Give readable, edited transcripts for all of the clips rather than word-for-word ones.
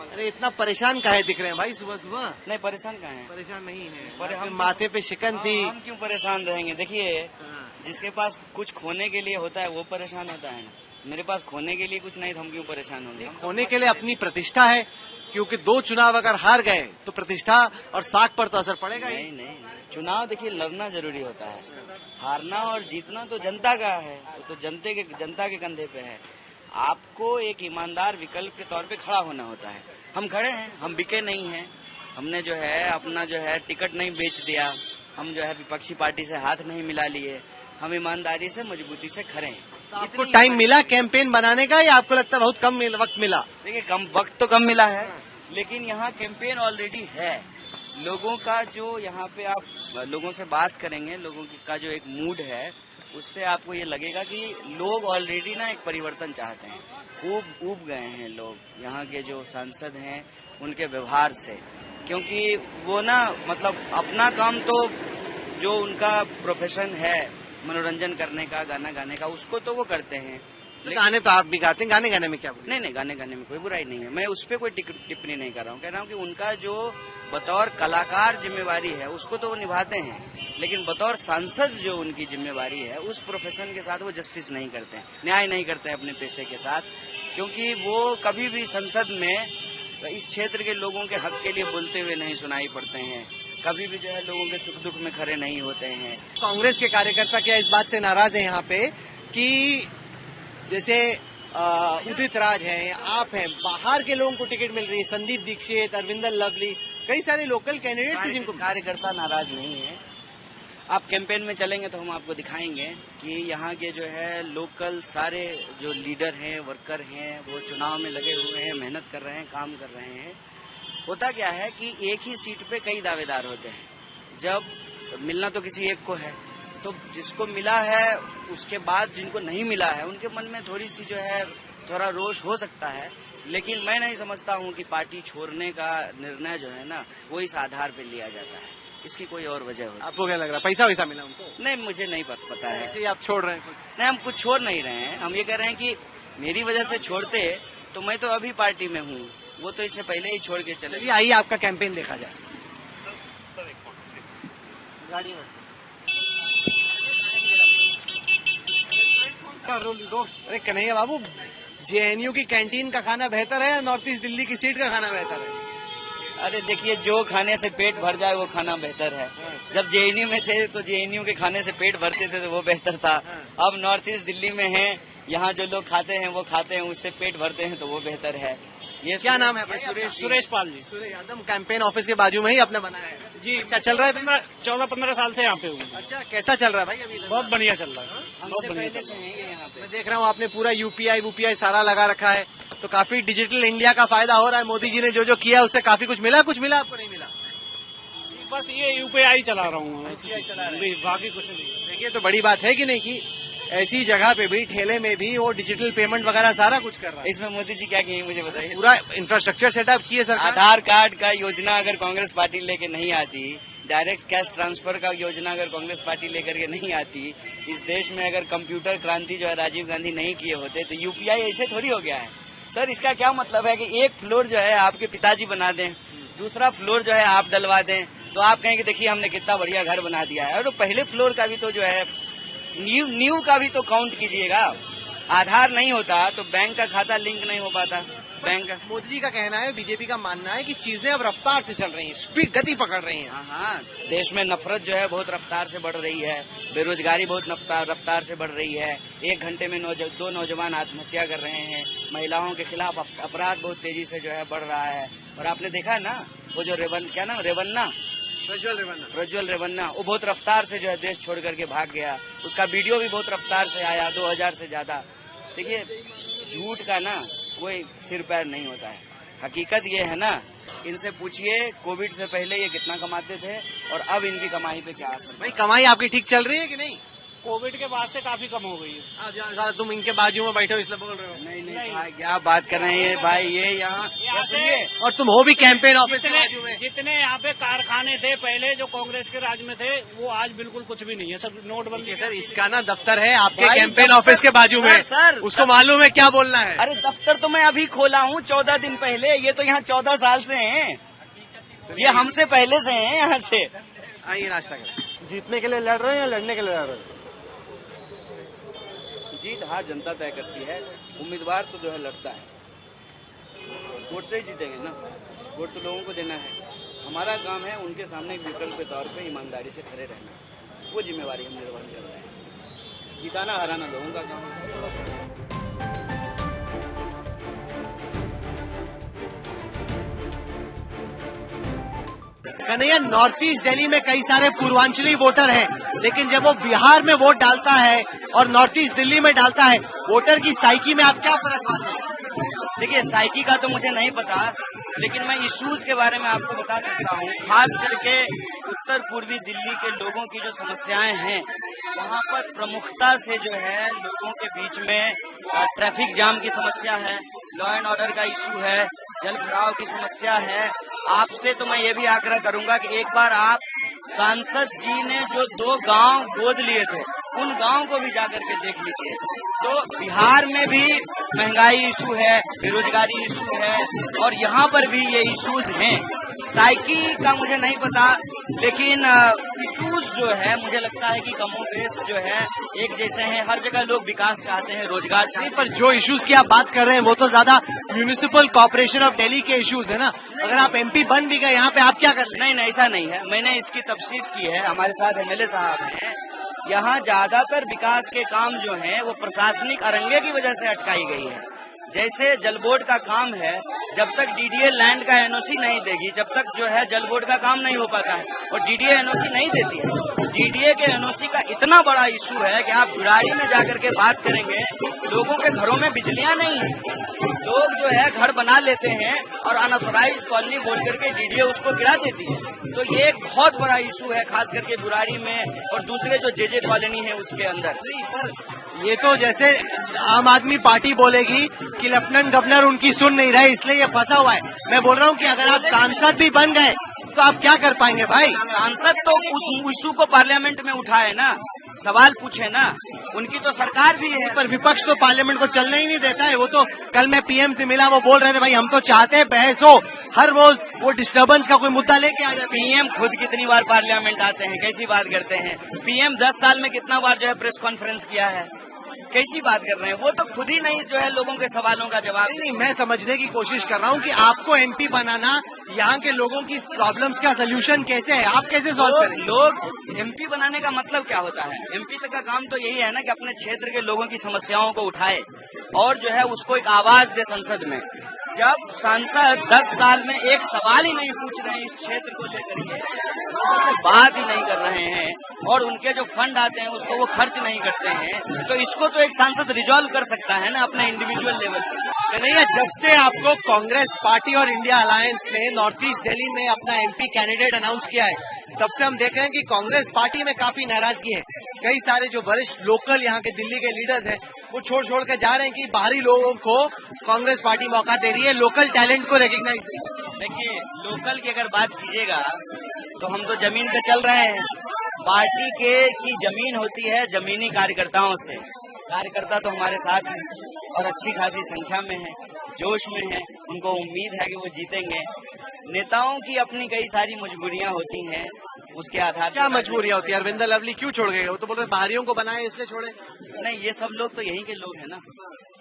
अरे इतना परेशान काहे दिख रहे हैं भाई सुबह सुबह? नहीं, परेशान कहाँ है? परेशान नहीं है पर हम हम माथे पे शिकन थी। हम क्यों परेशान रहेंगे? देखिए, जिसके पास कुछ खोने के लिए होता है वो परेशान होता है ना। मेरे पास खोने के लिए कुछ नहीं, तो हम क्यों परेशान होंगे? होने के लिए अपनी प्रतिष्ठा है, क्योंकि 2 चुनाव अगर हार गए तो प्रतिष्ठा और साख पर तो असर पड़ेगा ही। नहीं नहीं, चुनाव देखिए लड़ना जरूरी होता है, हारना और जीतना तो जनता का है, वो तो जनता के कंधे पे है। आपको एक ईमानदार विकल्प के तौर पे खड़ा होना होता है। हम खड़े हैं, हम बिके नहीं हैं, हमने जो है अपना जो है टिकट नहीं बेच दिया, हम जो है विपक्षी पार्टी से हाथ नहीं मिला लिए, हम ईमानदारी से मजबूती से खड़े हैं। तो आपको टाइम मिला कैंपेन बनाने का या आपको लगता है बहुत कम वक्त मिला? देखिए, कम वक्त तो कम मिला है, लेकिन यहाँ कैंपेन ऑलरेडी है। लोगों का जो यहाँ पे आप लोगों से बात करेंगे, लोगों का जो एक मूड है, उससे आपको ये लगेगा कि लोग ऑलरेडी ना एक परिवर्तन चाहते हैं। खूब ऊब गए हैं लोग यहाँ के जो सांसद हैं उनके व्यवहार से, क्योंकि वो ना मतलब अपना काम तो जो उनका प्रोफेशन है मनोरंजन करने का, गाना गाने का, उसको तो वो करते हैं। गाने तो आप भी गाते हैं, गाने में क्या बुराई? नहीं नहीं, गाने गाने में कोई बुराई नहीं है, मैं उस पर कोई टिप्पणी नहीं कर रहा हूँ। कह रहा हूँ कि उनका जो बतौर कलाकार जिम्मेवारी है उसको तो वो निभाते हैं, लेकिन बतौर सांसद जो उनकी जिम्मेवारी है उस प्रोफेशन के साथ वो जस्टिस नहीं करते हैं, न्याय नहीं करते हैं अपने पेशे के साथ, क्योंकि वो कभी भी संसद में इस क्षेत्र के लोगों के हक के लिए बोलते हुए नहीं सुनाई पड़ते हैं, कभी भी जो है लोगों के सुख दुख में खड़े नहीं होते हैं। कांग्रेस के कार्यकर्ता क्या इस बात से नाराज है यहाँ पे कि जैसे उदित राज हैं, आप हैं, बाहर के लोगों को टिकट मिल रही है, संदीप दीक्षित, अरविंदर लवली, कई सारे लोकल कैंडिडेट्स हैं जिनको। कार्यकर्ता नाराज नहीं है, आप कैंपेन में चलेंगे तो हम आपको दिखाएंगे कि यहाँ के जो है लोकल सारे जो लीडर हैं, वर्कर हैं, वो चुनाव में लगे हुए हैं, मेहनत कर रहे हैं, काम कर रहे हैं। होता क्या है कि एक ही सीट पे कई दावेदार होते हैं, जब मिलना तो किसी एक को है, तो जिसको मिला है उसके बाद जिनको नहीं मिला है उनके मन में थोड़ी सी जो है थोड़ा रोष हो सकता है, लेकिन मैं नहीं समझता हूँ कि पार्टी छोड़ने का निर्णय जो है ना वो इस आधार पे लिया जाता है, इसकी कोई और वजह हो। आपको क्या लग रहा है, पैसा वैसा मिला उनको? नहीं, मुझे नहीं पता है। ऐसे ही आप छोड़ रहे हैं कुछ? नहीं, हम कुछ छोड़ नहीं रहे हैं, हम ये कह रहे हैं कि मेरी वजह से छोड़ते तो मैं तो अभी पार्टी में हूँ, वो तो इससे पहले ही छोड़ के चले। आइए आपका कैंपेन देखा जाए। गाड़ी में अरे कन्हैया बाबू, जेएनयू की कैंटीन का खाना बेहतर है या नॉर्थ ईस्ट दिल्ली की सीट का खाना बेहतर है? अरे देखिए, जो खाने से पेट भर जाए वो खाना बेहतर है। जब जेएनयू में थे तो जेएनयू के खाने से पेट भरते थे तो वो बेहतर था। अब नॉर्थ ईस्ट दिल्ली में हैं, यहाँ जो लोग खाते हैं वो खाते हैं, उससे पेट भरते हैं तो वो बेहतर है। ये क्या नाम है भाई? सुरेश पाल जी। सुरेश यादव कैंपेन ऑफिस के बाजू में ही आपने बनाया है जी। अच्छा चल रहा है? 14-15 साल से यहाँ पे हूँ। अच्छा, कैसा चल रहा है भाई अभी? बहुत बढ़िया चल रहा है, बहुत हमसे बढ़िया पहले चल से रहा है। हैं ये यहाँ पे। मैं देख रहा हूँ आपने पूरा यूपीआई सारा लगा रखा है, तो काफी डिजिटल इंडिया का फायदा हो रहा है। मोदी जी ने जो किया उससे काफी कुछ मिला आपको नहीं मिला? बस ये यूपीआई चला रहा हूँ, चला रहे हैं। बाकी कुछ नहीं। देखिए, तो बड़ी बात है कि नहीं कि ऐसी जगह पे भी, ठेले में भी वो डिजिटल पेमेंट वगैरह सारा कुछ कर रहा है। इसमें मोदी जी क्या किए मुझे बताइए? पूरा इंफ्रास्ट्रक्चर सेटअप किए सरकार। आधार कार्ड का योजना अगर कांग्रेस पार्टी लेके नहीं आती, डायरेक्ट कैश ट्रांसफर का योजना अगर कांग्रेस पार्टी लेकर के नहीं आती, इस देश में अगर कंप्यूटर क्रांति जो है राजीव गांधी नहीं किए होते, तो यूपीआई ऐसे थोड़ी हो गया है। सर, इसका क्या मतलब है कि एक फ्लोर जो है आपके पिताजी बना दें, दूसरा फ्लोर जो है आप डलवा दें, तो आप कहेंगे देखिए हमने कितना बढ़िया घर बना दिया है। और तो पहले फ्लोर का भी तो जो है न्यू का भी तो काउंट कीजिएगा। आधार नहीं होता तो बैंक का खाता लिंक नहीं हो पाता। बैंक का मोदी जी का कहना है, बीजेपी का मानना है कि चीजें अब रफ्तार से चल रही हैं, स्पीड गति पकड़ रही हैं। हाँ, देश में नफरत जो है बहुत रफ्तार से बढ़ रही है, बेरोजगारी बहुत रफ्तार से बढ़ रही है। 1 घंटे में 2 नौजवान आत्महत्या कर रहे हैं, महिलाओं के खिलाफ अपराध बहुत तेजी से जो है बढ़ रहा है। और आपने देखा है ना, वो जो प्रज्वल रेवन्ना, वो बहुत रफ्तार से जो है देश छोड़ करके भाग गया, उसका वीडियो भी बहुत रफ्तार से आया, 2000 से ज्यादा। देखिए, झूठ का ना कोई सिर पैर नहीं होता है। हकीकत ये है ना, इनसे पूछिए कोविड से पहले ये कितना कमाते थे और अब इनकी कमाई पे क्या असर। भाई, कमाई आपकी ठीक चल रही है कि नहीं? कोविड के बाद से काफी कम हो गई है। आप ज्यादा तुम इनके बाजू में बैठे हो इसलिए बोल रहे हो। नहीं भाई, क्या बात कर रहे हैं भाई, ये यहाँ से और तुम हो भी कैंपेन ऑफिस के बाजू में। जितने यहाँ पे कारखाने थे पहले जो कांग्रेस के राज में थे, वो आज बिल्कुल कुछ भी नहीं है, सब नोटबंदी। सर इसका ना दफ्तर है आपके भाई, कैंपेन दफ्तर- ऑफिस के बाजू में। सर, उसको मालूम है क्या बोलना है। अरे दफ्तर तो मैं अभी खोला हूँ 14 दिन पहले, ये तो यहाँ 14 साल से हैं, ये हमसे पहले से हैं यहाँ से। आइए नाश्ता करें। जीतने के लिए लड़ रहे हैं या लड़ने के लिए लड़ रहे हैं? जीत हार जनता तय करती है, उम्मीदवार तो जो है लड़ता है, वोट से ही जीतेंगे ना, वोट तो लोगों को देना है। हमारा काम है उनके सामने एक विकल्प के तौर पे ईमानदारी से खड़े रहना, वो जिम्मेवारी हम निर्वहन कर रहे हैं। जिताना हराना लोगों का काम है। कन्हैया, नॉर्थ ईस्ट दिल्ली में कई सारे पूर्वांचली वोटर हैं, लेकिन जब वो बिहार में वोट डालता है और नॉर्थ ईस्ट दिल्ली में डालता है, वोटर की साइकी में आप क्या फर्क पाते हैं? देखिए, साइकी का तो मुझे नहीं पता, लेकिन मैं इश्यूज के बारे में आपको बता सकता हूँ। खास करके उत्तर पूर्वी दिल्ली के लोगों की जो समस्याएं हैं, वहाँ पर प्रमुखता से जो है लोगों के बीच में ट्रैफिक जाम की समस्या है, लॉ एंड ऑर्डर का इशू है, जल भराव की समस्या है। आपसे तो मैं ये भी आग्रह करूंगा कि एक बार आप सांसद जी ने जो 2 गांव गोद लिए थे, उन गांव को भी जाकर के देख लीजिए। तो बिहार में भी महंगाई इशू है, बेरोजगारी इशू है, और यहाँ पर भी ये इश्यूज हैं। साइकी का मुझे नहीं पता, लेकिन इश्यूज जो है मुझे लगता है कि कमो बेश जो है एक जैसे हैं। हर जगह लोग विकास चाहते हैं, रोजगार चाहते नहीं, हैं। पर जो इश्यूज की आप बात कर रहे हैं वो तो ज्यादा म्यूनिसिपल कॉर्पोरेशन ऑफ दिल्ली के इश्यूज है ना। अगर आप एमपी बन भी गए यहाँ पे, आप क्या कर रहे नहीं, ऐसा नहीं है। मैंने इसकी तफ्सीस की है, हमारे साथ एमएलए साहब हैं। यहाँ ज्यादातर विकास के काम जो हैं वो प्रशासनिक अरंगे की वजह से अटकाई गई है। जैसे जल बोर्ड का काम है, जब तक डीडीए लैंड का एनओसी नहीं देगी, जब तक जो है जल बोर्ड का काम नहीं हो पाता है, और डीडीए एनओसी नहीं देती है। डीडीए के एनओसी का इतना बड़ा इशू है कि आप बुराड़ी में जाकर के बात करेंगे, लोगों के घरों में बिजलियां नहीं है, लोग जो है घर बना लेते हैं और अनऑथोराइज कॉलोनी बोल करके डीडीए उसको गिरा देती है। तो ये एक बहुत बड़ा इशू है, खास करके बुराड़ी में और दूसरे जो जेजे कॉलोनी है उसके अंदर। ये तो जैसे आम आदमी पार्टी बोलेगी कि लेफ्टिनेंट गवर्नर उनकी सुन नहीं रहे, इसलिए ये फंसा हुआ है। मैं बोल रहा हूँ कि अगर आप सांसद भी बन गए तो आप क्या कर पाएंगे भाई? सांसद तो उस इशू को पार्लियामेंट में उठाए ना, सवाल पूछे ना, उनकी तो सरकार भी है। पर विपक्ष तो पार्लियामेंट को चलने ही नहीं देता है। वो तो कल मैं पीएम से मिला, वो बोल रहे थे भाई हम तो चाहते हैं बहस हो, हर रोज वो डिस्टर्बेंस का कोई मुद्दा लेके आ जाते हैं। पीएम खुद कितनी बार पार्लियामेंट आते हैं, कैसी बात करते हैं? पीएम 10 साल में कितना बार जो है प्रेस कॉन्फ्रेंस किया है, कैसी बात कर रहे हैं? वो तो खुद ही नहीं जो है लोगों के सवालों का जवाब। नहीं, मैं समझने की कोशिश कर रहा हूँ कि आपको एमपी बनाना, यहाँ के लोगों की प्रॉब्लम्स का सोल्यूशन कैसे है, आप कैसे सॉल्व करेंगे? लोग एमपी बनाने का मतलब क्या होता है? एमपी तक का काम तो यही है ना कि अपने क्षेत्र के लोगों की समस्याओं को उठाए और जो है उसको एक आवाज दे संसद में। जब सांसद 10 साल में एक सवाल ही नहीं पूछ रहे हैं इस क्षेत्र को लेकर के, बात ही नहीं कर रहे हैं, और उनके जो फंड आते हैं उसको वो खर्च नहीं करते हैं, तो इसको तो एक सांसद रिजॉल्व कर सकता है ना अपने इंडिविजुअल लेवल पे। कन्हैया, जब से आपको कांग्रेस पार्टी और इंडिया अलायंस ने नॉर्थ ईस्ट दिल्ली में अपना एमपी कैंडिडेट अनाउंस किया है, तब से हम देख रहे हैं कि कांग्रेस पार्टी में काफी नाराजगी है। कई सारे जो वरिष्ठ लोकल यहाँ के दिल्ली के लीडर्स हैं, वो छोड़ के जा रहे हैं कि बाहरी लोगों को कांग्रेस पार्टी मौका दे रही है, लोकल टैलेंट को रिकॉग्नाइज। देखिए, लोकल की अगर बात कीजिएगा तो हम तो जमीन पे चल रहे हैं। पार्टी के की जमीन होती है जमीनी कार्यकर्ताओं से। कार्यकर्ता तो हमारे साथ हैं और अच्छी खासी संख्या में है, जोश में है, उनको उम्मीद है कि वो जीतेंगे। नेताओं की अपनी कई सारी मजबूरियां होती हैं, उसके आधार क्या मजबूरियां होती है? अरविंद लवली क्यों छोड़ गए? वो तो बोल रहे बाहरियों को बनाए इसलिए छोड़े। नहीं, ये सब लोग तो यहीं के लोग हैं ना,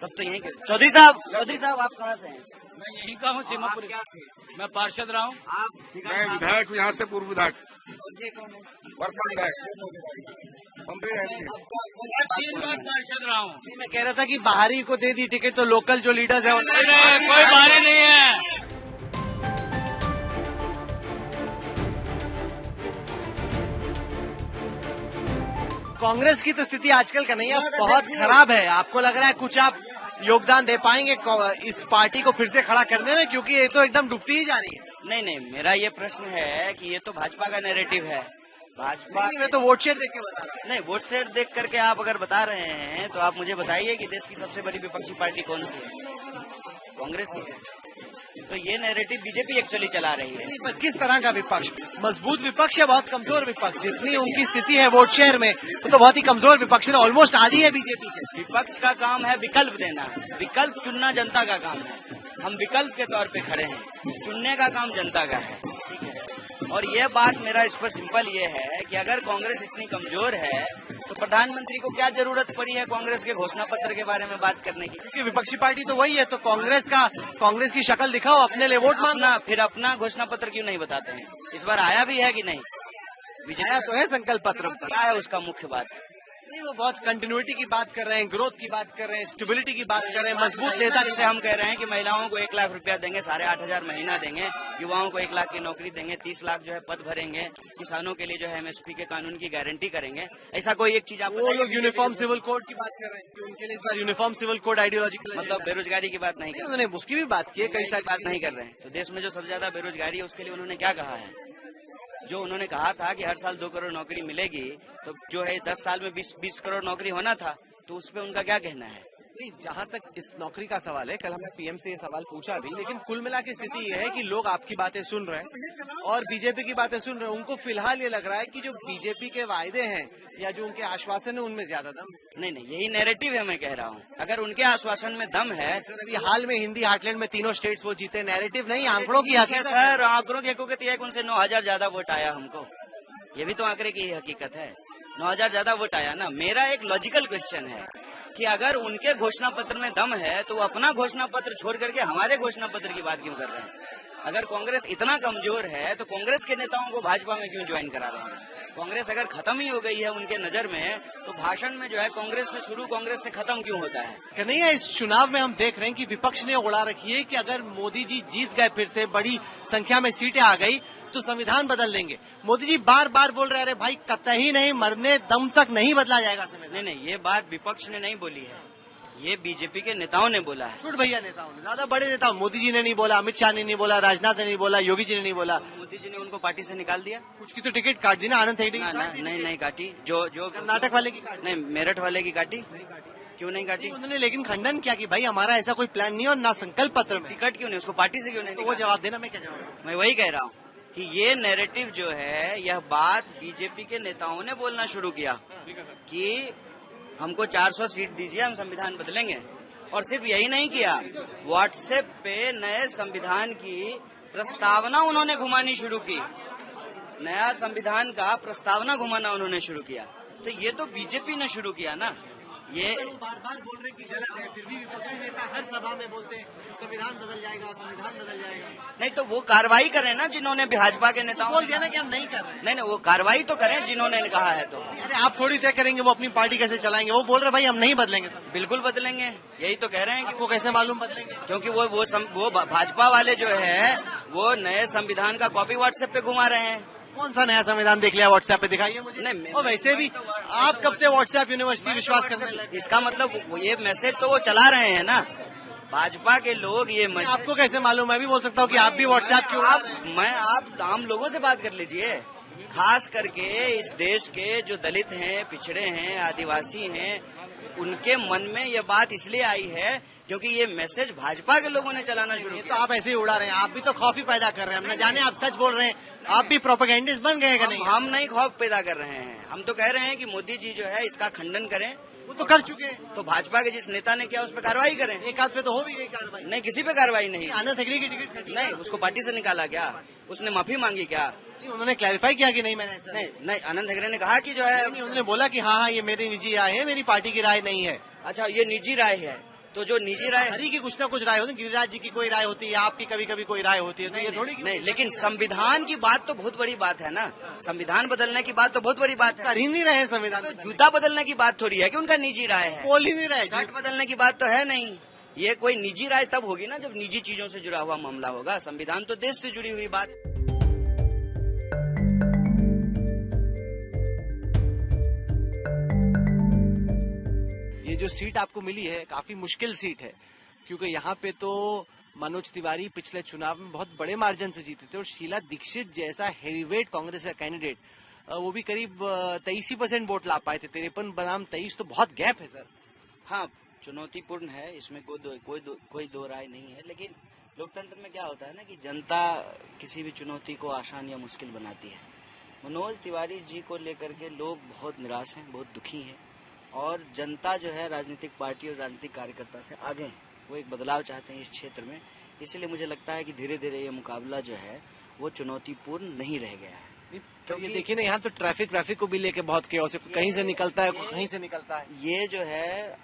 सब तो यहीं के। चौधरी साहब आप कहाँ से हैं? मैं यहीं का हूँ, सीमापुरी। मैं पार्षद रहा हूँ। मैं विधायक हूँ, यहाँ से पूर्व विधायक, वर्तमान विधायक, मंत्री रहती है। 3 बार पार्षद रहा हूँ। मैं कह रहा था कि बाहरी को दे दी टिकट तो लोकल जो लीडर्स है नहीं, कोई बारी नहीं है। कांग्रेस की तो स्थिति आजकल कन्हैया बहुत खराब है। आपको लग रहा है कुछ आप योगदान दे पाएंगे इस पार्टी को फिर से खड़ा करने में, क्योंकि ये तो एकदम डूबती ही जा रही है। नहीं, मेरा ये प्रश्न है कि ये तो भाजपा का नैरेटिव है। भाजपा मैं तो वोट शेयर देख के बता रहा नहीं, वोट शेयर देख करके आप अगर बता रहे हैं तो आप मुझे बताइए कि देश की सबसे बड़ी विपक्षी पार्टी कौन सी है? कांग्रेस ही है। तो ये नैरेटिव बीजेपी एक्चुअली चला रही है। हूँ। पर किस तरह का विपक्ष? मजबूत विपक्ष या बहुत कमजोर विपक्ष? जितनी उनकी स्थिति है वोट शेयर में, वो तो बहुत ही कमजोर विपक्ष है, ऑलमोस्ट आधी है बीजेपी के। विपक्ष का काम है विकल्प देना, विकल्प चुनना जनता का काम है। हम विकल्प के तौर पे खड़े हैं, चुनने का काम जनता का है, ठीक है। और ये बात मेरा इस पर सिंपल ये है कि अगर कांग्रेस इतनी कमजोर है तो प्रधानमंत्री को क्या जरूरत पड़ी है कांग्रेस के घोषणा पत्र के बारे में बात करने की? क्योंकि विपक्षी पार्टी तो वही है, तो कांग्रेस की शक्ल दिखाओ, अपने लिए वोट मांगना। फिर अपना घोषणा पत्र क्यों नहीं बताते हैं? इस बार आया भी है कि नहीं? आया तो है संकल्प पत्र, क्या है उसका मुख्य बात? नहीं, वो बहुत कंटिन्यूटी की बात कर रहे हैं, ग्रोथ की बात कर रहे हैं, स्टेबिलिटी की बात कर रहे हैं, मजबूत नेता जैसे हम कह रहे हैं कि महिलाओं को 1 लाख रुपया देंगे, 8,500 महीना देंगे, युवाओं को 1 लाख की नौकरी देंगे, 30 लाख जो है पद भरेंगे, किसानों के लिए जो है MSP के कानून की गारंटी करेंगे। ऐसा कोई एक चीज आप वो लोग यूनिफॉर्म सिविल कोड की बात कर रहे हैं कि उनके लिए इस बार यूनिफॉर्म सिविल कोड आइडियोलॉजिकल, मतलब बेरोजगारी की बात नहीं कर रहे, उन्होंने उसकी भी बात की है, कई सारी बात नहीं कर रहे हैं। तो देश में जो सबसे ज्यादा बेरोजगारी है उसके लिए उन्होंने क्या कहा है? जो उन्होंने कहा था कि हर साल 2 करोड़ नौकरी मिलेगी, तो जो है 10 साल में 20 करोड़ नौकरी होना था, तो उस पर उनका क्या कहना है? नहीं, जहाँ तक इस नौकरी का सवाल है, कल हमने पीएम से ये सवाल पूछा भी, लेकिन कुल मिला की स्थिति ये है कि लोग आपकी बातें सुन रहे हैं और बीजेपी की बातें सुन रहे हैं। उनको फिलहाल ये लग रहा है कि जो बीजेपी के वायदे हैं या जो उनके आश्वासन है उनमें ज्यादा दम नहीं, यही नैरेटिव है, मैं कह रहा हूँ। अगर उनके आश्वासन में दम है, अभी हाल में हिंदी हार्टलैंड में 3 स्टेट्स वो जीते, नैरेटिव नहीं, आंकड़ों की हकीकत है। सर आंकड़ों की हकीकत यह है कि उनसे 9,000 ज्यादा वोट आया हमको, ये भी तो आंकड़े की हकीकत है। 9,000 ज्यादा वोट आया ना। मेरा एक लॉजिकल क्वेश्चन है कि अगर उनके घोषणा पत्र में दम है तो वो अपना घोषणा पत्र छोड़ करके हमारे घोषणा पत्र की बात क्यों कर रहे हैं? अगर कांग्रेस इतना कमजोर है तो कांग्रेस के नेताओं को भाजपा में क्यों ज्वाइन करा रहे हैं? कांग्रेस अगर खत्म ही हो गई है उनके नजर में, तो भाषण में जो है कांग्रेस से शुरू, कांग्रेस से खत्म क्यों होता है? नहीं है, इस चुनाव में हम देख रहे हैं कि विपक्ष ने उड़ा रखी है कि अगर मोदी जी जीत गए, फिर से बड़ी संख्या में सीटें आ गई, तो संविधान बदल देंगे। मोदी जी बार बार बोल रहे, अरे भाई कतई नहीं, मरने दम तक नहीं बदला जाएगा संविधान। नहीं, ये बात विपक्ष ने नहीं बोली है, ये बीजेपी के नेताओं ने बोला है। छूट भैया नेताओं ने, ज्यादा बड़े नेताओं, मोदी जी ने नहीं बोला, अमित शाह ने नहीं बोला, राजनाथ ने नहीं बोला, योगी जी ने नहीं बोला। मोदी जी ने उनको पार्टी से निकाल दिया। कुछ की तो टिकट काट दी ना, आनंद हेगड़े की काट दी। नहीं काटी, जो कर्नाटक वाले की काट दी। नहीं, मेरठ वाले की काटी। क्यों नहीं काटी? उन्होंने लेकिन खंडन किया कि भाई हमारा ऐसा कोई प्लान नहीं और ना संकल्प पत्र में। टिकट क्यों नहीं, उसको पार्टी से क्यों नहीं? तो वो जवाब देना, मैं क्या जवाब दूं? मैं वही कह रहा हूँ कि ये नैरेटिव जो है, यह बात बीजेपी के नेताओं ने बोलना शुरू किया कि हमको 400 सीट दीजिए, हम संविधान बदलेंगे। और सिर्फ यही नहीं किया, व्हाट्सएप पे नए संविधान की प्रस्तावना उन्होंने घुमानी शुरू की, नया संविधान का प्रस्तावना घुमाना उन्होंने शुरू किया। तो ये तो बीजेपी ने शुरू किया ना। ये बार बार बोल रहे कि गलत है, फिर भी विपक्षी नेता हर सभा में बोलते हैं संविधान बदल जाएगा, संविधान बदल जाएगा। नहीं, तो वो कार्रवाई करें ना जिन्होंने भाजपा के नेताओं बोल दिया ना कि हम नहीं कर रहे। नहीं, वो कार्रवाई तो करें जिन्होंने कहा है। तो अरे आप थोड़ी तय करेंगे वो अपनी पार्टी कैसे चलाएंगे? वो बोल रहे भाई हम नहीं बदलेंगे। बिल्कुल बदलेंगे, यही तो कह रहे हैं कि आपको कैसे मालूम बदलेंगे? क्योंकि वो भाजपा वाले जो है वो नए संविधान का कॉपी व्हाट्सएप पे घुमा रहे हैं। कौन सा नया संविधान देख लिया व्हाट्सएप पे? दिखाइए मुझे। नहीं, और वैसे भी आप कब से व्हाट्सएप यूनिवर्सिटी विश्वास करने लगे? इसका मतलब ये मैसेज तो वो चला रहे हैं ना, भाजपा के लोग। ये मैसेज आपको कैसे मालूम? मैं भी बोल सकता हूँ कि आप भी व्हाट्सएप क्यों? आप आम लोगों से बात कर लीजिए, खास करके इस देश के जो दलित हैं, पिछड़े हैं, आदिवासी हैं, उनके मन में ये बात इसलिए आई है क्योंकि ये मैसेज भाजपा के लोगों ने चलाना शुरू किया। तो आप ऐसे ही उड़ा रहे हैं, आप भी तो खौफ ही पैदा कर रहे हैं। हम न जाने आप सच बोल रहे हैं, आप भी प्रोपेगेंडिस्ट बन गए कि नहीं? हम नहीं खौफ पैदा कर रहे हैं, हम तो कह रहे हैं कि मोदी जी जो है इसका खंडन करें। वो तो कर चुके हैं। तो भाजपा के जिस नेता ने किया उस पर कार्रवाई करें। एक आध पे तो हो भी गई कार्रवाई। नहीं, किसी पे कार्रवाई नहीं। आनंद हेगड़े की टिकट कटी। नहीं, उसको पार्टी से निकाला क्या? उसने माफी मांगी क्या? उन्होंने क्लैरिफाई किया कि नहीं मैंने ऐसा नहीं, आनंद हेगड़े ने कहा कि जो है, उन्होंने बोला कि हाँ ये मेरी निजी राय है, मेरी पार्टी की राय नहीं है। अच्छा, ये निजी राय है, तो जो निजी राय, हरी की कुछ ना कुछ राय होती है, गिरिराज जी की कोई राय होती है, आपकी कभी कभी कोई राय होती है, तो ये थोड़ी नहीं, लेकिन संविधान की बात तो बहुत बड़ी बात है ना। संविधान बदलने की बात तो बहुत बड़ी बात है। कर ही नहीं रहे संविधान। तो जूता बदलने की बात थोड़ी है कि उनका निजी राय है। बोल ही नहीं रहे। शर्ट बदलने की बात तो है नहीं। ये कोई निजी राय तब होगी ना जब निजी चीजों से जुड़ा हुआ मामला होगा। संविधान तो देश से जुड़ी हुई बात। ये जो सीट आपको मिली है काफी मुश्किल सीट है, क्योंकि यहाँ पे तो मनोज तिवारी पिछले चुनाव में बहुत बड़े मार्जिन से जीते थे और शीला दीक्षित जैसा हेवीवेट कांग्रेस का कैंडिडेट वो भी करीब 23% वोट ला पाए थे। 53 बनाम 23 तो बहुत गैप है सर। हाँ, चुनौतीपूर्ण है, इसमें कोई दो राय नहीं है। लेकिन लोकतंत्र में क्या होता है ना कि जनता किसी भी चुनौती को आसान या मुश्किल बनाती है। मनोज तिवारी जी को लेकर के लोग बहुत निराश हैं, बहुत दुखी हैं, और जनता जो है राजनीतिक पार्टी और राजनीतिक कार्यकर्ता से आगे हैं। वो एक बदलाव चाहते हैं इस क्षेत्र में। इसलिए मुझे लगता है कि धीरे धीरे ये मुकाबला जो है वो चुनौतीपूर्ण नहीं रह गया है। तो ये देखिए ना, यहाँ तो ट्रैफिक को भी लेके बहुत केओस है, कहीं से निकलता है, कहीं से निकलता है। ये जो है,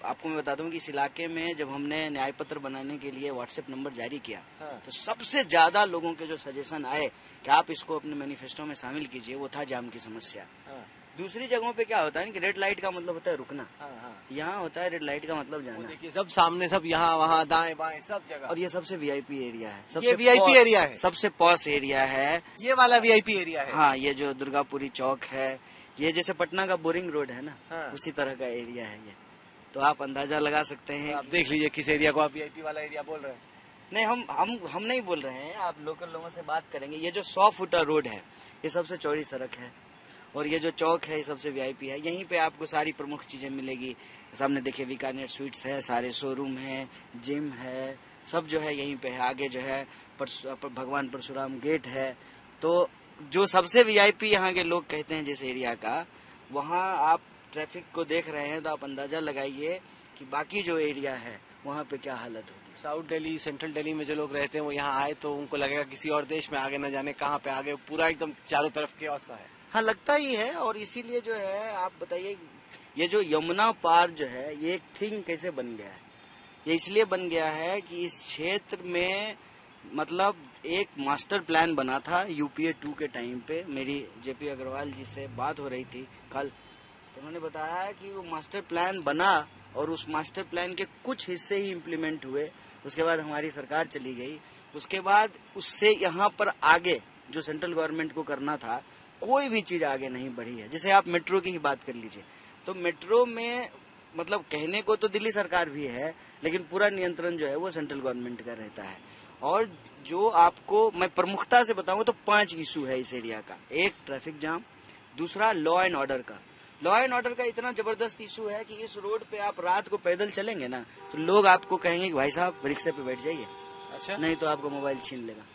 आपको मैं बता दूं कि इस इलाके में जब हमने न्याय पत्र बनाने के लिए व्हाट्सएप नंबर जारी किया, हाँ। तो सबसे ज्यादा लोगों के जो सजेशन आए कि आप इसको अपने मैनिफेस्टो में शामिल कीजिए, वो था जाम की समस्या। हाँ। दूसरी जगहों पे क्या होता है कि रेड लाइट का मतलब होता है रुकना, हाँ, हाँ। यहाँ होता है रेड लाइट का मतलब जाना। देखिए सब सामने, सब यहाँ वहाँ दाएं बाएं सब जगह। और ये सबसे वीआईपी एरिया है, ये VIP एरिया है, सबसे पॉश एरिया है। ये वाला VIP एरिया है। हाँ, ये जो दुर्गापुरी चौक है, ये जैसे पटना का बोरिंग रोड है ना, हाँ। उसी तरह का एरिया है ये। तो आप अंदाजा लगा सकते हैं। आप देख लीजिए किस एरिया को आप VIP वाला एरिया बोल रहे हैं। नहीं, हम नहीं बोल रहे हैं, आप लोकल लोगों से बात करेंगे। ये जो 100 फुटा रोड है, ये सबसे चौड़ी सड़क है, और ये जो चौक है ये सबसे VIP है। यहीं पे आपको सारी प्रमुख चीजें मिलेगी। सामने देखिए बीकानेर स्वीट्स है, सारे शोरूम है, जिम है, सब जो है यहीं पे है। आगे जो है भगवान परशुराम गेट है। तो जो सबसे VIP यहाँ के लोग कहते हैं जिस एरिया का, वहाँ आप ट्रैफिक को देख रहे हैं तो आप अंदाजा लगाइए कि बाकी जो एरिया है वहाँ पे क्या हालत होगी। साउथ दिल्ली, सेंट्रल दिल्ली में जो लोग रहते हैं वो यहाँ आए तो उनको लगेगा किसी और देश में आगे, न जाने कहाँ पे आगे, पूरा एकदम चारों तरफ केओस है। हाँ, लगता ही है। और इसीलिए जो है, आप बताइए, ये जो यमुना पार जो है ये एक थिंग कैसे बन गया है? ये इसलिए बन गया है कि इस क्षेत्र में मतलब एक मास्टर प्लान बना था UPA 2 के टाइम पे। मेरी JP अग्रवाल जी से बात हो रही थी कल, तो उन्होंने बताया कि वो मास्टर प्लान बना और उस मास्टर प्लान के कुछ हिस्से ही इम्प्लीमेंट हुए। उसके बाद हमारी सरकार चली गई। उसके बाद उससे यहाँ पर आगे जो सेंट्रल गवर्नमेंट को करना था, कोई भी चीज आगे नहीं बढ़ी है। जैसे आप मेट्रो की ही बात कर लीजिए, तो मेट्रो में मतलब कहने को तो दिल्ली सरकार भी है, लेकिन पूरा नियंत्रण जो है वो सेंट्रल गवर्नमेंट का रहता है। और जो आपको मैं प्रमुखता से बताऊं तो 5 इशू है इस एरिया का। एक, ट्रैफिक जाम। दूसरा, लॉ एंड ऑर्डर का। लॉ एंड ऑर्डर का इतना जबरदस्त इशू है कि इस रोड पे आप रात को पैदल चलेंगे ना, तो लोग आपको कहेंगे कि भाई साहब रिक्शे पे बैठ जाइए, अच्छा, नहीं तो आपको मोबाइल छीन लेगा।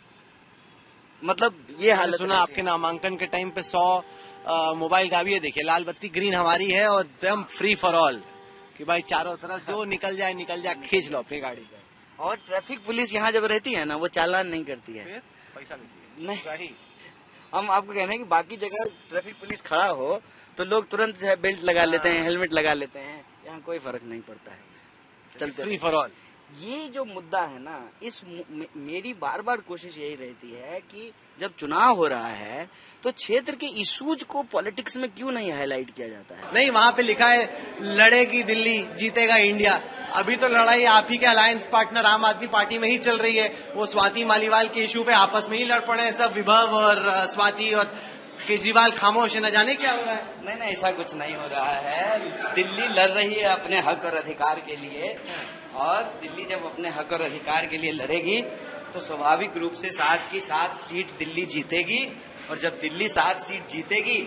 मतलब ये हालत सुना आपके नामांकन के टाइम पे 100 मोबाइल का भी है। देखिए लाल बत्ती ग्रीन हमारी है और एकदम फ्री फॉर ऑल कि भाई चारों तरफ जो निकल जाए खींच लो अपनी गाड़ी। और ट्रैफिक पुलिस यहाँ जब रहती है ना, वो चालान नहीं करती है, फिर पैसा लेती है। नहीं। हम आपको कहना है कि बाकी जगह ट्रैफिक पुलिस खड़ा हो तो लोग तुरंत जो है बेल्ट लगा लेते हैं, हेलमेट लगा लेते हैं। यहाँ कोई फर्क नहीं पड़ता है, चलते फ्री फॉर ऑल। ये जो मुद्दा है ना, मेरी बार बार कोशिश यही रहती है कि जब चुनाव हो रहा है तो क्षेत्र के इश्यूज को पॉलिटिक्स में क्यों नहीं हाईलाइट किया जाता है? नहीं, वहाँ पे लिखा है लड़ेगी दिल्ली, जीतेगा इंडिया। अभी तो लड़ाई आप ही के अलायंस पार्टनर आम आदमी पार्टी में ही चल रही है। वो स्वाति मालीवाल के इशू पे आपस में ही लड़ पड़े हैं सब, विभव और स्वाति, और केजरीवाल खामोश है, न जाने क्या हो रहा है। नहीं, ऐसा कुछ नहीं हो रहा है। दिल्ली लड़ रही है अपने हक और अधिकार के लिए, और दिल्ली जब अपने हक और अधिकार के लिए लड़ेगी तो स्वाभाविक रूप से 7 की 7 सीट दिल्ली जीतेगी, और जब दिल्ली 7 सीट जीतेगी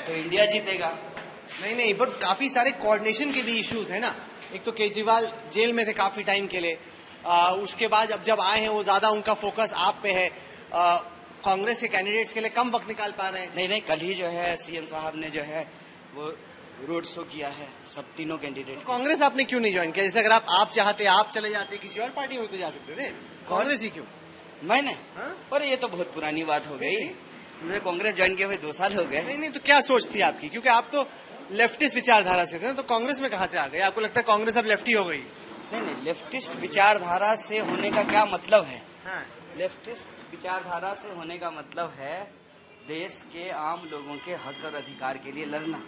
तो इंडिया जीतेगा। नहीं, बट काफी सारे कोऑर्डिनेशन के भी इश्यूज है ना। एक तो केजरीवाल जेल में थे काफी टाइम के लिए, उसके बाद अब जब आए हैं वो ज्यादा उनका फोकस आप पे है। कांग्रेस के कैंडिडेट्स के लिए कम वक्त निकाल पा रहे हैं। नहीं, कल ही जो है CM साहब ने जो है वो रोड शो किया है सब तीनों कैंडिडेट। कांग्रेस आपने क्यों नहीं ज्वाइन किया? जैसे अगर आप चाहते आप चले जाते किसी और पार्टी में तो जा सकते थे, कांग्रेस ही क्यों? मैंने, हाँ? अरे ये तो बहुत पुरानी बात हो गई। मुझे कांग्रेस ज्वाइन किए हुए 2 साल हो गए। नहीं, तो क्या सोच थी आपकी? क्योंकि आप तो लेफ्टिस्ट विचारधारा से थे ना, तो कांग्रेस में कहाँ से आ गए? आपको लगता है कांग्रेस अब लेफ्टी हो गई? नहीं, लेफ्टिस्ट विचारधारा से होने का क्या मतलब है? हाँ। लेफ्टिस्ट विचारधारा से होने का मतलब है देश के आम लोगों के हक और अधिकार के लिए लड़ना।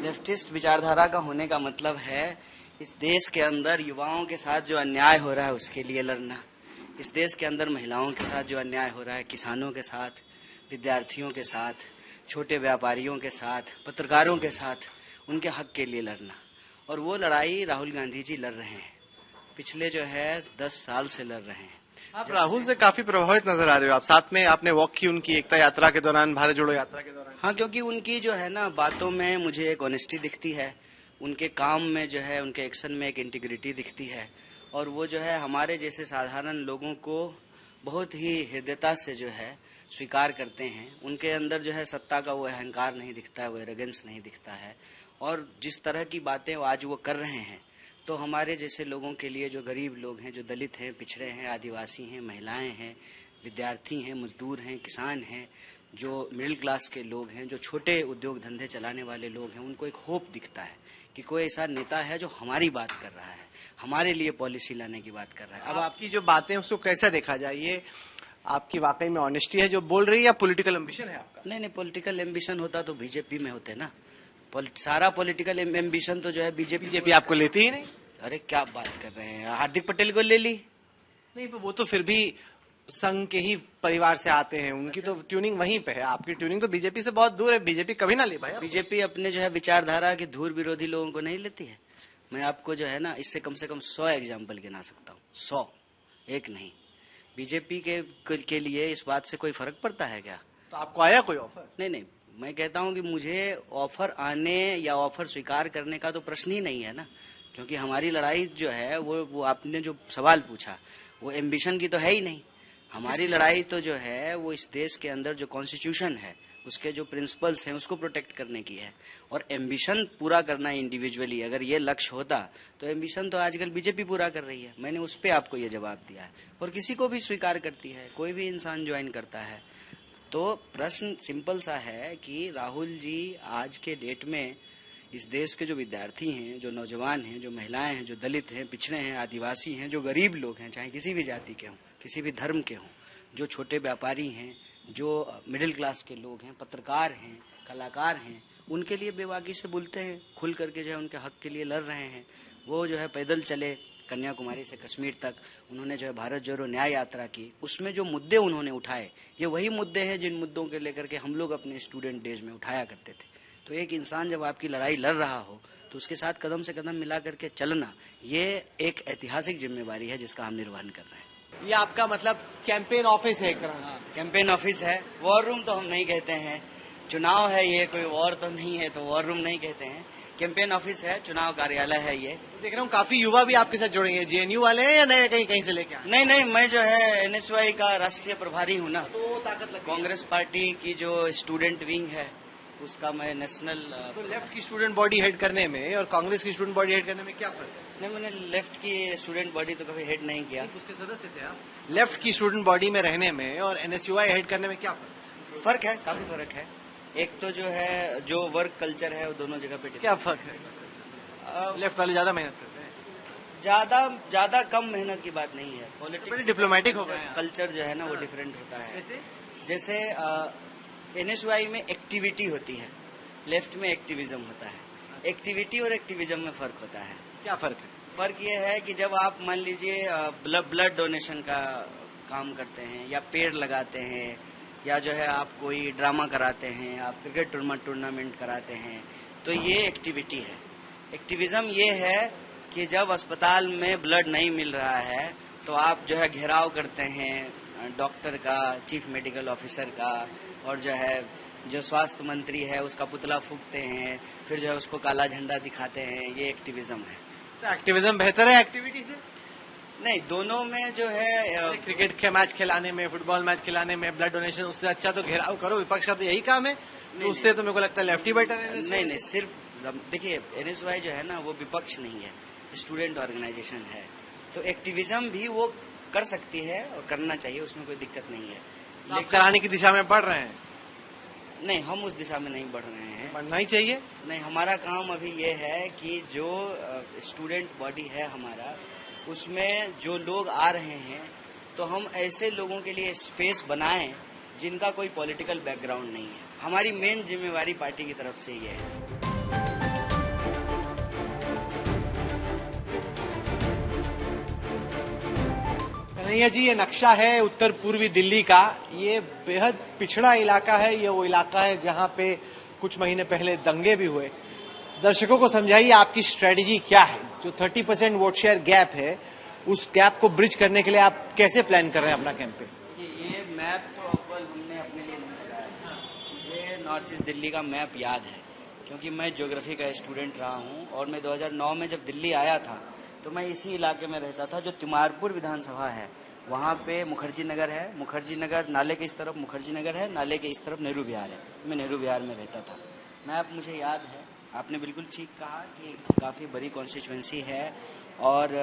लेफ्टिस्ट विचारधारा का होने का मतलब है इस देश के अंदर युवाओं के साथ जो अन्याय हो रहा है उसके लिए लड़ना। इस देश के अंदर महिलाओं के साथ जो अन्याय हो रहा है, किसानों के साथ, विद्यार्थियों के साथ, छोटे व्यापारियों के साथ, पत्रकारों के साथ, उनके हक के लिए लड़ना। और वो लड़ाई राहुल गांधी जी लड़ रहे हैं, पिछले जो है 10 साल से लड़ रहे हैं। आप राहुल से काफी प्रभावित नजर आ रहे हो। आप साथ में आपने वॉक की उनकी एकता यात्रा के दौरान, भारत जोड़ो यात्रा के दौरान। हाँ, क्योंकि उनकी जो है ना बातों में मुझे एक ऑनेस्टी दिखती है, उनके काम में जो है, उनके एक्शन में एक इंटीग्रिटी दिखती है, और वो जो है हमारे जैसे साधारण लोगों को बहुत ही हृदयता से जो है स्वीकार करते हैं। उनके अंदर जो है सत्ता का वो अहंकार नहीं दिखता है, वो एरोगेंस नहीं दिखता है, और जिस तरह की बातें आज वो कर रहे हैं तो हमारे जैसे लोगों के लिए, जो गरीब लोग हैं, जो दलित हैं, पिछड़े हैं, आदिवासी हैं, महिलाएं हैं, विद्यार्थी हैं, मजदूर हैं, किसान हैं, जो मिडिल क्लास के लोग हैं, जो छोटे उद्योग धंधे चलाने वाले लोग हैं, उनको एक होप दिखता है कि कोई ऐसा नेता है जो हमारी बात कर रहा है, हमारे लिए पॉलिसी लाने की बात कर रहा है। अब आपकी जो बातें उसको कैसा देखा जाए? ये आपकी वाकई में ऑनेस्टी है जो बोल रही है, या पॉलिटिकल एम्बिशन है आपका? नहीं, पॉलिटिकल एम्बिशन होता तो बीजेपी में होते ना। सारा पॉलिटिकल एम्बिशन तो जो है बीजेपी आपको लेती ही नहीं। अरे क्या बात कर रहे हैं, हार्दिक पटेल को ले ली। नहीं, पर वो तो फिर भी संघ के ही परिवार से आते हैं, उनकी तो ट्यूनिंग वहीं पे है। आपकी ट्यूनिंग तो बीजेपी से बहुत दूर है, बीजेपी कभी ना ले भाई। बीजेपी अपने जो है विचारधारा के धूर विरोधी लोगों को नहीं लेती है। मैं आपको जो है ना इससे कम से कम 100 एग्जाम्पल गिना सकता हूँ, 100, एक नहीं। बीजेपी के लिए इस बात से कोई फर्क पड़ता है क्या? तो आपको आया कोई ऑफर? नहीं, मैं कहता हूँ कि मुझे ऑफर आने या ऑफर स्वीकार करने का तो प्रश्न ही नहीं है ना, क्योंकि हमारी लड़ाई जो है वो आपने जो सवाल पूछा वो एम्बिशन की तो है ही नहीं। हमारी लड़ाई तो जो है वो इस देश के अंदर जो कॉन्स्टिट्यूशन है, उसके जो प्रिंसिपल्स हैं, उसको प्रोटेक्ट करने की है, और एम्बिशन पूरा करना इंडिविजुअली। अगर ये लक्ष्य होता तो एम्बिशन तो आजकल बीजेपी पूरा कर रही है। मैंने उस पर आपको ये जवाब दिया है, और किसी को भी स्वीकार करती है, कोई भी इंसान ज्वाइन करता है। तो प्रश्न सिंपल सा है कि राहुल जी आज के डेट में इस देश के जो विद्यार्थी हैं, जो नौजवान हैं, जो महिलाएं हैं, जो दलित हैं, पिछड़े हैं, आदिवासी हैं, जो गरीब लोग हैं, चाहे किसी भी जाति के हों, किसी भी धर्म के हों, जो छोटे व्यापारी हैं, जो मिडिल क्लास के लोग हैं, पत्रकार हैं, कलाकार हैं, उनके लिए बेबाकी से बोलते हैं, खुल करके जो है उनके हक के लिए लड़ रहे हैं। वो जो है पैदल चले कन्याकुमारी से कश्मीर तक, उन्होंने जो है भारत जोड़ो न्याय यात्रा की। उसमें जो मुद्दे उन्होंने उठाए, ये वही मुद्दे हैं जिन मुद्दों के लेकर के हम लोग अपने स्टूडेंट डेज में उठाया करते थे। तो एक इंसान जब आपकी लड़ाई लड़ रहा हो तो उसके साथ कदम से कदम मिला करके चलना, ये एक ऐतिहासिक जिम्मेवारी है जिसका हम निर्वहन कर रहे हैं। ये आपका मतलब कैंपेन ऑफिस है एक तरह से? कैंपेन ऑफिस है, वॉर रूम तो हम नहीं कहते हैं। चुनाव है, ये कोई वॉर तो नहीं है, तो वॉर रूम नहीं कहते हैं। कैंपेन ऑफिस है, चुनाव कार्यालय है ये। देख रहा हूँ काफी युवा भी आपके साथ जुड़ेंगे, जेएनयू वाले हैं या नए कहीं से लेके आए? नहीं, मैं जो है एनएसवाई का राष्ट्रीय प्रभारी हूँ ना, तो ताकत लग कांग्रेस पार्टी की जो स्टूडेंट विंग है उसका मैं नेशनल। तो लेफ्ट की स्टूडेंट बॉडी हेड करने में और कांग्रेस की स्टूडेंट बॉडी हेड करने में क्या फर्क है? नहीं, मैंने लेफ्ट की स्टूडेंट बॉडी तो कभी हेड नहीं किया। उसके सदस्य थे आप। लेफ्ट की स्टूडेंट बॉडी में रहने में और एनएसयूआई हेड करने में क्या फर्क है? काफी फर्क है। एक तो जो है जो वर्क कल्चर है वो दोनों जगह पे क्या फर्क है? लेफ्ट वाले ज्यादा मेहनत करते हैं? ज्यादा कम मेहनत की बात नहीं है। पॉलिटिक्स डिप्लोमेटिक हो गए। कल्चर जो है ना वो डिफरेंट होता है। जैसे एनएसवाई में एक्टिविटी होती है, लेफ्ट में एक्टिविज्म होता है। एक्टिविटी और एक्टिविज्म में फर्क होता है। क्या फर्क है? फर्क ये है कि जब आप मान लीजिए ब्लड डोनेशन का काम करते हैं, या पेड़ लगाते हैं, या जो है आप कोई ड्रामा कराते हैं, आप क्रिकेट टूर्नामेंट कराते हैं, तो ये एक्टिविटी है। एक्टिविज्म ये है कि जब अस्पताल में ब्लड नहीं मिल रहा है तो आप जो है घेराव करते हैं डॉक्टर का, चीफ मेडिकल ऑफिसर का, और जो है जो स्वास्थ्य मंत्री है उसका पुतला फूंकते हैं, फिर जो है उसको काला झंडा दिखाते हैं। ये एक्टिविज्म है। तो एक्टिविज्म बेहतर है एक्टिविटी से? नहीं, दोनों में जो है क्रिकेट के मैच खिलाने में, फुटबॉल मैच खिलाने में ब्लड डोनेशन, उससे अच्छा तो घेराव करो। विपक्ष का तो यही काम है, तो उससे तो मेरे को लगता है लेफ्ट ही बेटर है। नहीं, सिर्फ देखिए एनएसवाई जो है ना वो विपक्ष नहीं है, स्टूडेंट ऑर्गेनाइजेशन है। तो एक्टिविज्म भी वो कर सकती है और करना चाहिए, उसमें कोई दिक्कत नहीं है। आप कराने की दिशा में बढ़ रहे हैं? नहीं, हम उस दिशा में नहीं बढ़ रहे हैं। बढ़ना ही चाहिए। नहीं, हमारा काम अभी ये है कि जो स्टूडेंट बॉडी है हमारा, उसमें जो लोग आ रहे हैं तो हम ऐसे लोगों के लिए स्पेस बनाएं जिनका कोई पॉलिटिकल बैकग्राउंड नहीं है। हमारी मेन जिम्मेवारी पार्टी की तरफ से ये है। कन्हैया जी, ये नक्शा है उत्तर पूर्वी दिल्ली का। ये बेहद पिछड़ा इलाका है। ये वो इलाका है जहां पे कुछ महीने पहले दंगे भी हुए। दर्शकों को समझाइए आपकी स्ट्रेटजी क्या है। जो 30% वोट शेयर गैप है उस गैप को ब्रिज करने के लिए आप कैसे प्लान कर रहे हैं अपना कैंपेन? ये मैप तो अव्वल हमने अपने लिए नहीं बनाया है। ये नॉर्थ ईस्ट दिल्ली का मैप याद है, क्योंकि मैं ज्योग्राफी का स्टूडेंट रहा हूँ और मैं 2009 में जब दिल्ली आया था तो मैं इसी इलाके में रहता था। जो तिमारपुर विधानसभा है वहाँ पे मुखर्जी नगर है, मुखर्जी नगर नाले के इस तरफ मुखर्जी नगर है, नाले के इस तरफ नेहरू विहार है, तो मैं नेहरू विहार में रहता था। मैप मुझे याद है। आपने बिल्कुल ठीक कहा कि काफ़ी बड़ी कॉन्स्टिट्यूएंसी है और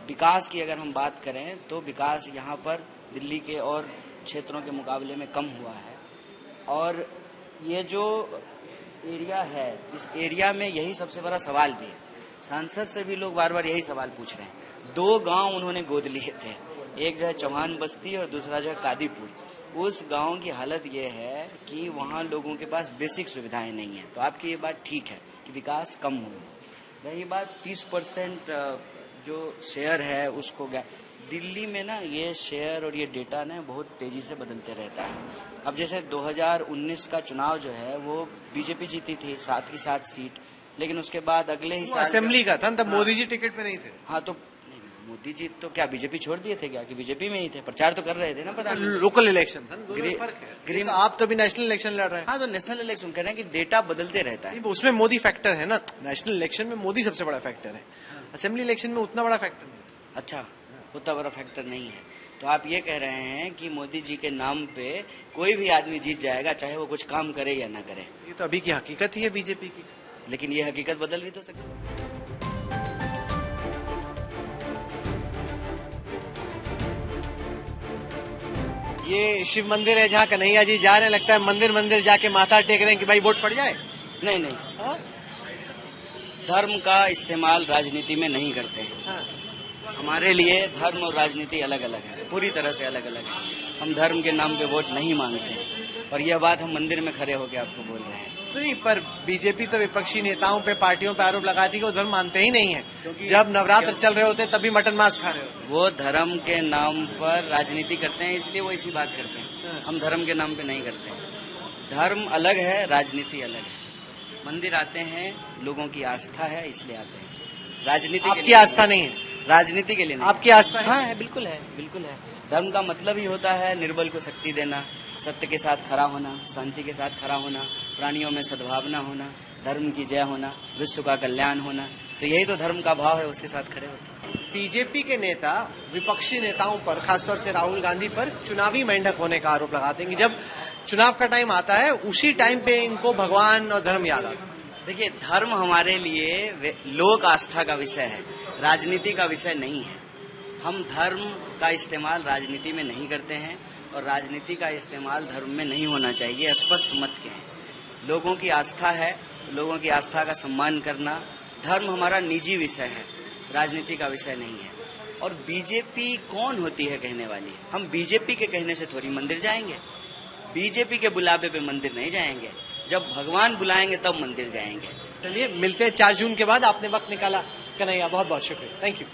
विकास की अगर हम बात करें तो विकास यहाँ पर दिल्ली के और क्षेत्रों के मुकाबले में कम हुआ है। और ये जो एरिया है, इस एरिया में यही सबसे बड़ा सवाल भी है। सांसद से भी लोग बार बार यही सवाल पूछ रहे हैं। 2 गांव उन्होंने गोद लिए थे, एक जो है चौहान बस्ती और दूसरा जो है कादीपुर। उस गांव की हालत ये है कि वहाँ लोगों के पास बेसिक सुविधाएं नहीं है। तो आपकी ये बात ठीक है कि विकास कम हुआ। रही बात 30% जो शेयर है उसको दिल्ली में ना, ये शेयर और ये डेटा ना बहुत तेजी से बदलते रहता है। अब जैसे 2019 का चुनाव जो है वो बीजेपी जीती थी 7 की 7 सीट, लेकिन उसके बाद अगले ही साल असेंबली का था, तब मोदी जी टिकट पे नहीं थे। हाँ, तो मोदी जी तो क्या बीजेपी छोड़ दिए थे क्या कि बीजेपी में ही थे? प्रचार तो कर रहे थे ना प्रधानमंत्री। लोकल इलेक्शन था, दोनों में फर्क है। तो आप तो भी नेशनल इलेक्शन लड़ रहे हैं। हाँ, तो नेशनल इलेक्शन कह रहे हैं कि डेटा बदलते रहता है। उसमें मोदी फैक्टर है ना, नेशनल इलेक्शन में मोदी सबसे बड़ा फैक्टर है, असेंबली इलेक्शन में उतना बड़ा फैक्टर नहीं। अच्छा, उतना बड़ा फैक्टर नहीं है। तो आप ये कह रहे हैं कि मोदी जी के नाम पे कोई भी आदमी जीत जाएगा, चाहे वो कुछ काम करे या ना करे। ये तो अभी की हकीकत ही है बीजेपी की, लेकिन ये हकीकत बदल भी तो सकती है। ये शिव मंदिर है जहाँ कन्हैया जी जा रहे हैं, लगता है मंदिर मंदिर जाके माथा टेक रहे हैं कि भाई वोट पड़ जाए। नहीं नहीं, धर्म का इस्तेमाल राजनीति में नहीं करते हैं। हमारे लिए धर्म और राजनीति अलग अलग है, पूरी तरह से अलग अलग है। हम धर्म के नाम पे वोट नहीं मांगते हैं और यह बात हम मंदिर में खड़े होकर आपको बोल रहे हैं। नहीं, पर बीजेपी तो विपक्षी नेताओं पे, पार्टियों पे आरोप लगाती है कि वो धर्म मानते ही नहीं है। जब नवरात्र चल रहे होते तभी मटन मांस खा रहे होते। वो धर्म के नाम पर राजनीति करते हैं, इसलिए वो इसी बात करते हैं। हम धर्म के नाम पे नहीं करते हैं। धर्म अलग है, राजनीति अलग है। मंदिर आते हैं, लोगों की आस्था है इसलिए आते हैं। राजनीति आपकी आस्था नहीं है? राजनीति के लिए नहीं। आपकी आस्था है? हाँ है, बिल्कुल है, बिल्कुल है। धर्म का मतलब ही होता है निर्बल को शक्ति देना, सत्य के साथ खड़ा होना, शांति के साथ खड़ा होना, प्राणियों में सद्भावना होना, धर्म की जय होना, विश्व का कल्याण होना। तो यही तो धर्म का भाव है, उसके साथ खड़े होते हैं। बीजेपी के नेता विपक्षी नेताओं पर, खासतौर से राहुल गांधी पर लोग मेंढक होने का आरोप लगाते हैं कि जब चुनाव का टाइम आता है उसी टाइम पे इनको भगवान और धर्म याद आता है। देखिए, धर्म हमारे लिए लोक आस्था का विषय है, राजनीति का विषय नहीं है। हम धर्म का इस्तेमाल राजनीति में नहीं करते हैं और राजनीति का इस्तेमाल धर्म में नहीं होना चाहिए, स्पष्ट मत कहें। लोगों की आस्था है, लोगों की आस्था का सम्मान करना। धर्म हमारा निजी विषय है, राजनीति का विषय नहीं है। और बीजेपी कौन होती है कहने वाली? हम बीजेपी के कहने से थोड़ी मंदिर जाएंगे, बीजेपी के बुलावे पे मंदिर नहीं जाएंगे। जब भगवान बुलाएंगे तब मंदिर जाएंगे। चलिए, मिलते हैं 4 जून के बाद। आपने वक्त निकाला कन्हैया, बहुत बहुत शुक्रिया, थैंक यू।